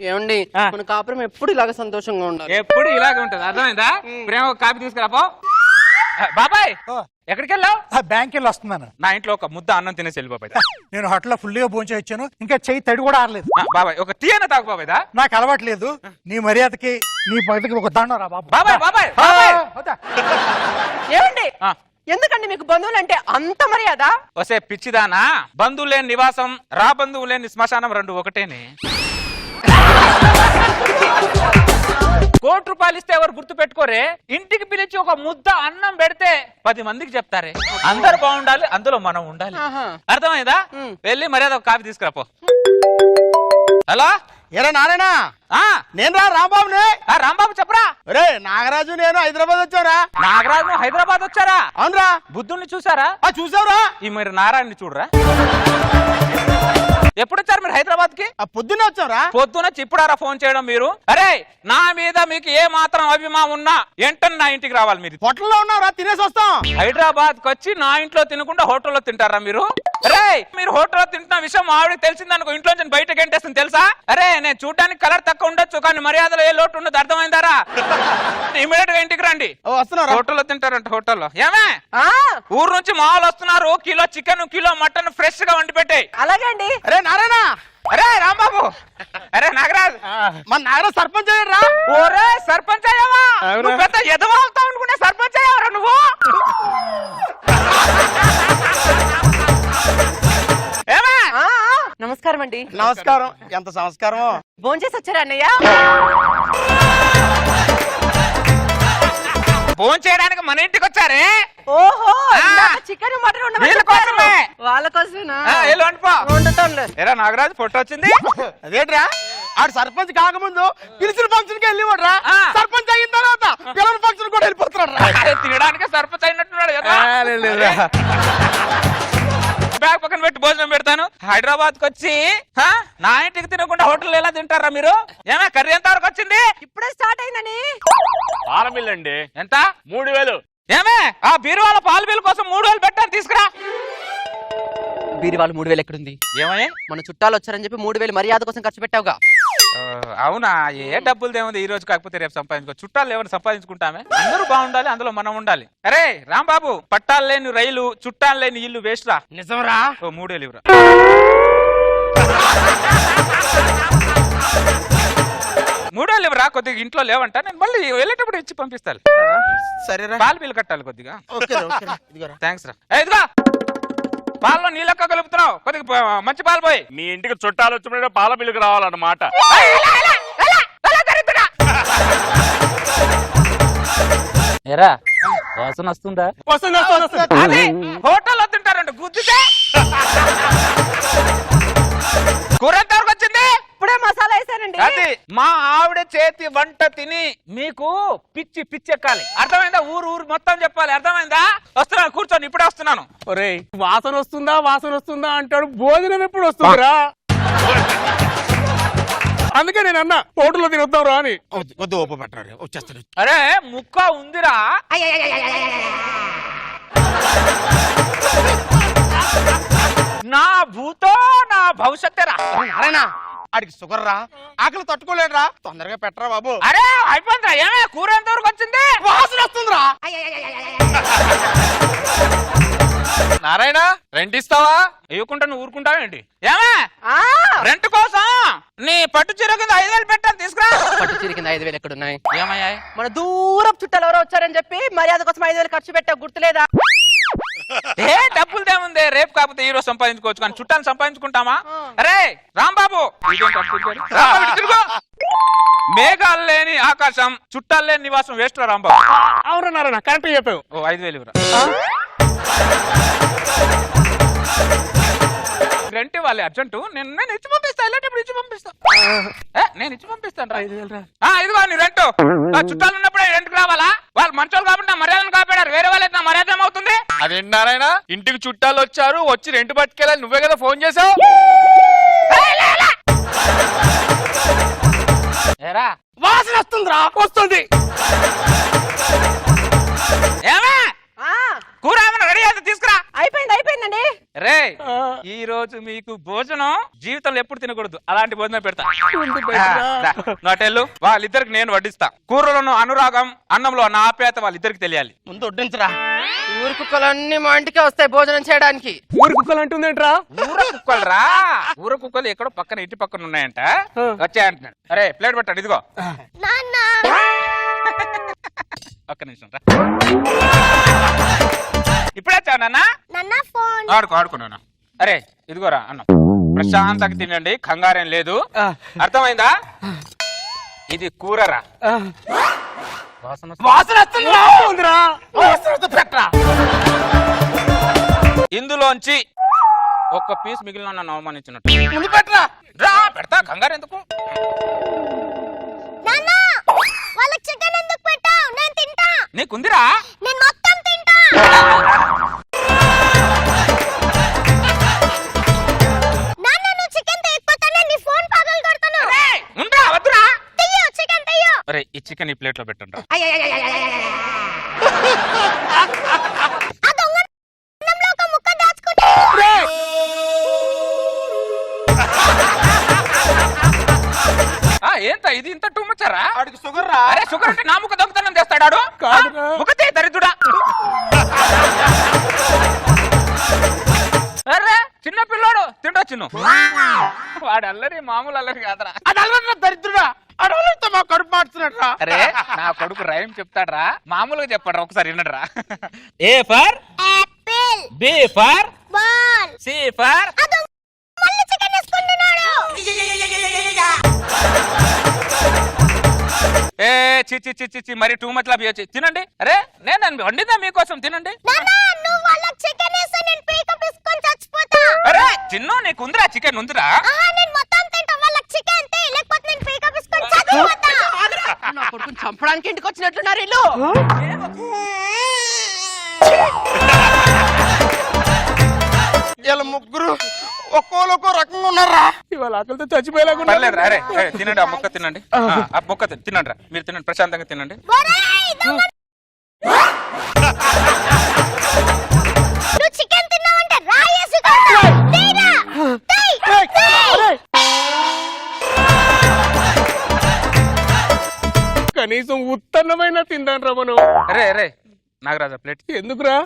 ఏమండి మన కాపురం ఎప్పుడు ఇలాగ సంతోషంగా ఉండాలి. ఎప్పుడు ఇలాగే ఉంటది, అర్థమైందా? ప్రేమ ఒక కాపీ తీసుకురాపో. బాబాయ్ ఎక్కడికి వెళ్ళావు? బ్యాంక్ వెళ్ళి వస్తున్నాను. నా ఇంట్లో ఒక ముద్ద అన్నం తినేసి వెళ్ళిపోయి. నేను హోటల్లో ఫుల్గా భోంచే ఇచ్చాను, ఇంకా చెయ్యి తడి కూడా ఆరలేదు. బాబాయ్ ఒక టీ అన్న తాగు బాబాయ్. నాకు అలవాట్లేదు. నీ మర్యాదకి నీ పద్ధతికి ఒక దండం రా బాబు. బాబాయ్ బాబాయ్ ఏమండి ఎందుకండి మీకు బంధువులు అంటే అంత మర్యాద? వసే పిచ్చిదానా, బంధువు లేని నివాసం రా బంధువు లేని శ్మశానం రెండు ఒకటేనే. ₹1 ఇస్తే ఎవరు గుర్తు పెట్టుకోరే? ఇంటికి పిలిచి ఒక ముద్ద అన్నం పెడితే 10 మందికి చెప్తారే. అందరు బాగుండాలి, అందులో మనం ఉండాలి. అర్థమైందా? వెళ్ళి మర్యాద ఒక కాఫీ తీసుకురాపో. హలో ఏరా నారాయణ, నేను రా రాంబాబుని. రాంబాబు చెప్పరా. రే నాగరాజు నేను హైదరాబాద్ వచ్చారా. నాగరాజు హైదరాబాద్ వచ్చారా? అవునరా. బుద్ధుణ్ణి చూసారా? చూసావురా. ఈ మీరు నారాయణని చూడరా. ఎప్పుడు వచ్చారు మీరు హైదరాబాద్ కి? పొద్దున్నే వచ్చారా. పొద్దున చిప్పుడారా ఫోన్ చేయడం మీరు? అరే నా మీద మీకు ఏ మాత్రం అభిమానం ఉన్నా వెంటనే నా ఇంటికి రావాలి. మీరు హోటల్లో ఉన్నారా, తినేసి వస్తాం. హైదరాబాద్ కి వచ్చి నా ఇంట్లో తినకుండా హోటల్లో తింటారా మీరు? అరే మీరు హోటల్లో తింటున్న విషయం ఆవిడకి తెలిసిందనుకో ఇంట్లో నుంచి బయటకు ఎంటేస్తుంది తెలుసా? అరే నేను చూడడానికి కలర్ తక్కువ ఉండొచ్చు కానీ మర్యాదలో ఏ లోటు ఉండదు, అర్థమైందారా? ఇమీడియట్ గా ఇంటికి రండి. వస్తున్నారు. హోటల్లో తింటారంట. హోటల్లో ఏమే ఊరు నుంచి మామూలు వస్తున్నారు, kilo chicken kilo mutton fresh గా వండి పెట్టే. అలాగే అండి. అరే నారాయణ. అరే రాంబాబు. అరే నాగరాజ్. మన నాగరాజ్ సర్పంచ్ అయ్యారా? ఓరే సర్పంచ్ అయ్యావా? నువ్వు పెద్ద ఎదవ అవుతావు అనుకునే సర్పంచ్ అయ్యావరా నువ్వు? నమస్కారం అండి. నమస్కారం. ఎంత సంస్కారం. భోంచేసి వచ్చారా అన్నయ్య? ఫోన్ చేయడానికి మన ఇంటికి వచ్చారే. ఓహో చికెన్ మటన్ వాళ్ళ కోసమేనా? ఎరా నాగరాజు ఫోటో వచ్చింది. అదేట్రా ఆడు సర్పంచ్ కాకముందు పిలిచిన ఫంక్షన్ కి వెళ్ళివాడ్రా. సర్పంచ్ అయిన తర్వాత పిల్లల ఫంక్షన్ కూడా వెళ్ళిపోతున్నాడు. తినడానికి సర్పంచ్ అయినట్టున్నాడు కదా. బ్యాగ్ పక్కన పెట్టి భోజనం పెడతాను. హైదరాబాద్ కి వచ్చి నా ఇంటికి తినకుండా హోటల్ ఎలా తింటారా మీరు? ఏమే కర్రీ ఎంత వరకు వచ్చింది? ఇప్పుడే స్టార్ట్ అయిందని. పాల బిల్ అండి. ఎంత? 3000. ఏమే ఆ బీరువాల పాల బిల్ కోసం 3000 పెట్టాను, తీసుకురా. బీరువాలు 3000 ఎక్కడుంది? ఏమయ్యా మన చుట్టాలు వచ్చారని చెప్పి 3000 మర్యాద కోసం ఖర్చు పెట్టావుగా. అవునా? ఏ డబ్బులు దేముంది, ఈ రోజు కాకపోతే రేపు సంపాదించుకో. చుట్టాలు ఎవరు సంపాదించుకుంటామే? అందరూ బాగుండాలి, అందులో మనం ఉండాలి. అరే రాంబాబు పట్టాలు లేని రైలు చుట్టాలు లేని ఇల్లు వేస్ట్ రా. నిజంరా? 3000 ఇవ్వరా. 3000 ఇవ్వరా. కొద్దిగా ఇంట్లో లేవంట, నేను మళ్ళీ వెళ్ళేటప్పుడు ఇచ్చి పంపిస్తాను. సరేరా. పాల బిల్లు కట్టాలి కొద్దిగా. థ్యాంక్స్ రా. ఇదిగో పాలలో నీళ్ళక్క కలుపుతున్నావు, కొద్దిగా మంచి పాలు పోయి. మీ ఇంటికి చుట్టాలు వచ్చినప్పుడు పాల బిల్లుకి రావాలన్నమాట. ఏరా వాసన వస్తుందా? హోటల్లో తింటారంట గుద్దితే. కూర ఎంత వరకు వచ్చింది? ఇప్పుడే మసాలా వేసానండి. అది మా ఆవిడ చేతి వంట తిని మీకు పిచ్చి పిచ్చెక్కాలి, అర్థమైందా? ఊరు ఊరు మొత్తం చెప్పాలి, అర్థమైందా? వస్తున్నాను, కూర్చొని ఇప్పుడే వస్తున్నాను. ఒరే వాసన వస్తుందా అంటాడు, భోజనం ఎప్పుడు వస్తుందిరా? అందుకే నేను అన్నా హోటల్లో తినొద్దాం రా అని. వద్దు ఓప పెట్టారు వచ్చేస్తాడు. అరే ముక్క ఉందిరా. నా భూతో నా భవిష్యత్తేరా. అరేనా ఆడికి షుగర్ రా, ఆకలి తట్టుకోలేడురా, తొందరగా పెట్టరా బాబు. అరే అయిపోయిందిరా. ఏమే కూర ఎంత వరకు వచ్చింది? వాసన వస్తుందిరా. నారాయణ రెంట్ ఇస్తావా? ఇవ్వకుండా నువ్వు ఊరుకుంటావేంటి? ఏమే రెంట్ కోసం నీ పట్టు చీర కింద 5000 పెట్టాను, తీసుకురా. పట్టు చీర కింద 5000 ఎక్కడున్నాయి? ఏమయ్యా? మన దూరపు చుట్టాలు ఎవరో వచ్చారని చెప్పి మర్యాద కోసం 5000 ఖర్చు పెట్టావు, గుర్తులేదా? ఏ డబ్బులు దేముంది, రేపు కాకపోతే ఈ రోజు సంపాదించుకోవచ్చు కానీ చుట్టాన్ని సంపాదించుకుంటామా? అరే రాంబాబు మేఘాలు లేని ఆకాశం చుట్టాలు లేని నివాసం వేస్ట్ రా రాంబాబు. అవునన్నారా? కరెక్ట్ చెప్పావు. 5000 ఇవ్వరా. రెంట్ ఇవ్వాలి అర్జెంటు. నేను ఇచ్చి పంపిస్తా, వెళ్ళేటప్పుడు ఇచ్చి పంపిస్తా. నేను ఇచ్చి పంపిస్తాను రా. ఇదిగో నీ రెంట్. చుట్టాలు ఉన్నప్పుడే రెంట్కి రావాలా? వాళ్ళు మంచోళ్ళు కాబట్టి నా మర్యాదను కాపాడారు, వేరే వాళ్ళైతే నా మర్యాద ఏమవుతుంది? అదేంటి నారాయణ, ఇంటికి చుట్టాలు వచ్చారు, వచ్చి రెంట్ పట్టుకెళ్ళాలి, నువ్వే కదా ఫోన్ చేసావు. ఏరా వాసన వస్తుందిరా. వస్తుంది. ఏమే కూర ఏమైనా రెడీ అయితే తీసుకురా. అయిపోయిందండి. రే ఈ రోజు మీకు భోజనం జీవితంలో ఎప్పుడు తినకూడదు అలాంటి భోజనం పెడతా నోటెళ్ళు వాళ్ళిద్దరికి నేను వడ్డిస్తా కూరలోను అనురాగం అన్నంలో నా ఆప్యాయత వాళ్ళిద్దరికి తెలియాలి ముందు వడ్డించరా. ఊరు కుక్కలన్నీ మా ఇంటికే వస్తాయి భోజనం చేయడానికి. ఊరు కుక్కలు అంటుందేంట్రా? ఊర కుక్కలు రా, ఊర కుక్కలు ఎక్కడో పక్కన ఇంటి పక్కన ఉన్నాయంట, వచ్చాయంటున్నాడు. అరే ప్లేట్ పెట్టాడు, ఇదిగో. ఒక్క నిమిషం రా. ఇప్పుడే వచ్చావు నాన్న? ఆడుకున్నాను. అరే ఇదిగోరా అన్నం, ప్రశాంతంగా తినండి, కంగారేం లేదు, అర్థమైందా? ఇది కూరరా. ఇందులోంచి ఒక్క పీస్ మిగిలిన నన్ను అవమానించినట్టు. ముందు పెట్టరా. రా పెడతా, కంగారు ఎందుకు? నీకుందిరా? అరే ఈ చికెన్ ఈ ప్లేట్ లో పెట్టండి. ఏంట ఇది ఇంత టూ మచ్చారా? వాడికి షుగర్ రా. అరే షుగర్ అంటే నా ముఖ దొంగతనం చేస్తాడాడు. ముఖతే దరిద్రుడా. అరే చిన్న పిల్లోడు తిండొచ్చును. వాడు అల్లరి మామూలు అల్లరి కాదరా. అది అల్లరి దరిద్రుడా. అడవులతో మా కడుపు మార్చున్నట్రా. అరే నా కొడుకు రైమ్ చెప్తాడ్రా, మామూలుగా చెప్పాడ్రా, ఒకసారి వినడ్రా. A for apple, B for ball, C for a చి చి చి చి మరి టూ మచ్ లాభి వచ్చి తినండి. అరే నేను వండిందా మీకోసం, తినండి. అరే చిన్ను నీకు ఉందిరా చికెన్, ఉందిరా? నా కొడుకుని చంపడానికి ఇంటికి వచ్చినట్లున్నారు ఇల్లు. వీళ్ళ ముగ్గురు ఒక్కో రకంగా ఉన్నారా. ఇవాళ ఆకలితో చచ్చిపోయేలాగా. అరే తినండి, ఆ ముక్క తినండి, ఆ ముక్క తినండి రా, మీరు తినండి, ప్రశాంతంగా తినండి. కనీసం ఉత్తన్నమైన తిందాం రా మనం. అరే అరే నాగరాజా ప్లేట్ ఎందుకురా?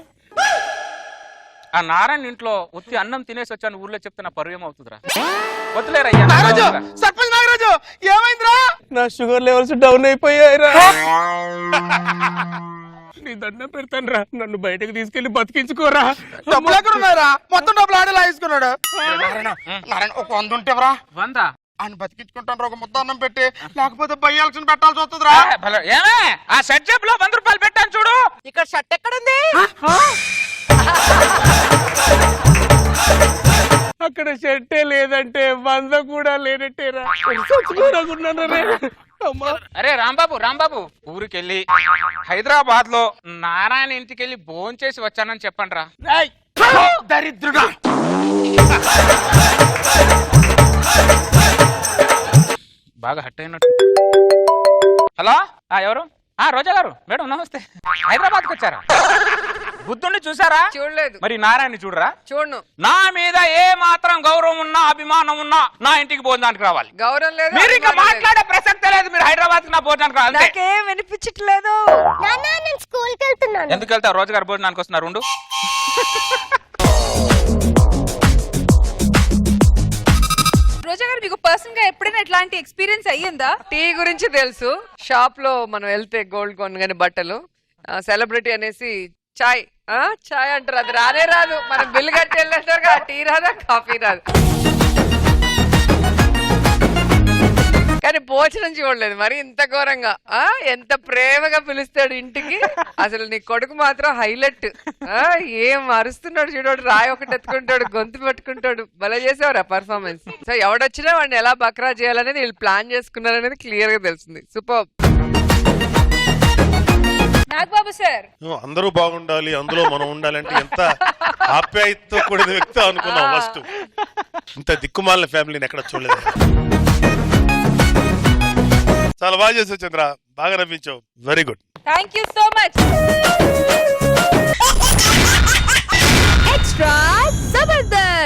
ఆ నారాయణ ఇంట్లో ఉత్తి అన్నం తినేసి వచ్చాను ఊర్లో చెప్తే నా పరువు ఏమవుతుందిరా? వద్దులేరా. నాగరాజు, సర్పంచ్ నాగరాజు ఏమైందిరా? నా షుగర్ లెవెల్స్ డౌన్ అయిపోయాయిరా. నీ దండం పెడతాను రా, నన్ను బయటకు తీసుకెళ్లి బతికించుకోరా. డబ్బులు ఎక్కడ ఉన్నారా? మొత్తం డబ్బులు ఆడే లాగేసుకున్నాడు. నారాయణ ఒక 100 ఉంటేవరా? 100 ఆయన బతికించుకుంటాను. ఒక ముద్ద అన్నం పెట్టి, లేకపోతే బయ్యాల్సిన పెట్టాల్సి వస్తుందిరా. ఏమే ఆ షర్ట్ జేబులో 100 రూపాయలు పెట్టాను చూడు. ఇక్కడ షర్ట్ ఎక్కడుంది? అక్కడ షర్టే లేదంటే 100 కూడా లేనట్టేరా. అరే రాంబాబు ఊరికెళ్ళి హైదరాబాద్ లో నారాయణ ఇంటికి వెళ్ళి భోంచేసి వచ్చానని చెప్పండి రా. దరిద్రుడా. బాగా హట్ అయినట్టు. హలో ఎవరు? రోజా గారు మేడం నమస్తే. హైదరాబాద్కి వచ్చారా? బుద్ధుణ్ణి చూసారా? చూడలేదు. మరి నారాయణ చూడరా? చూడను. నా మీద ఏ మాత్రం గౌరవం ఉన్నా అభిమానం ఉన్నా నా ఇంటికి భోజనానికి రావాలి. గౌరవం లేదు, మీరు ఇంకా మాట్లాడే ప్రసక్తే లేదు. మీరు హైదరాబాద్ కి నా భోజనానికి రావాలి. నాకేం వినిపించట్లేదు. ఎందుకు వెళ్తావు? రోజా గారు భోజనానికి వస్తున్నారు. ఉండు. రోజా గారు మీకు పర్సనల్ గా ఎప్పుడైనా ఇట్లాంటి ఎక్స్పీరియన్స్ అయ్యిందా? టీ గురించి తెలుసు. షాప్ లో మనం వెళ్తే గోల్డ్ కొనగానే బట్టలు సెలబ్రిటీ అనేసి చాయ్ చాయ్ అంటారు. అది రానే రాదు. మనం బిల్లు కట్టి వెళ్ళేస్తారు. టీ రాదా, కాఫీ రాదు. కానీ భోజనం చూడలేదు మరి ఇంత ఘోరంగా. ఎంత ప్రేమగా పిలుస్తాడు ఇంటికి. అసలు నీ కొడుకు మాత్రం హైలైట్. ఏం అరుస్తున్నాడు చూడాడు, రాయి ఒకటి ఎత్తుకుంటాడు, గొంతు పట్టుకుంటాడు. భలే చేసేవారు ఆ పర్ఫార్మెన్స్. సో ఎవడొచ్చినా వాడిని ఎలా బక్రా చేయాలనేది వీళ్ళు ప్లాన్ చేసుకున్నారనేది క్లియర్ గా తెలిసింది. సూపర్. నాగబాబు సార్, అందరూ బాగుండాలి, అందులో మనం ఉండాలంటే ఎంత ఆప్యాయతతో కూడిన వ్యక్తి అనుకున్నాం. ఫస్ట్ ఇంత దిక్కుమాలిన ఫ్యామిలీని ఎక్కడ చూడలేదు. చాలా బాగా చేసావు చంద్ర, బాగా నవ్వించావు. Very good. Thank you so much.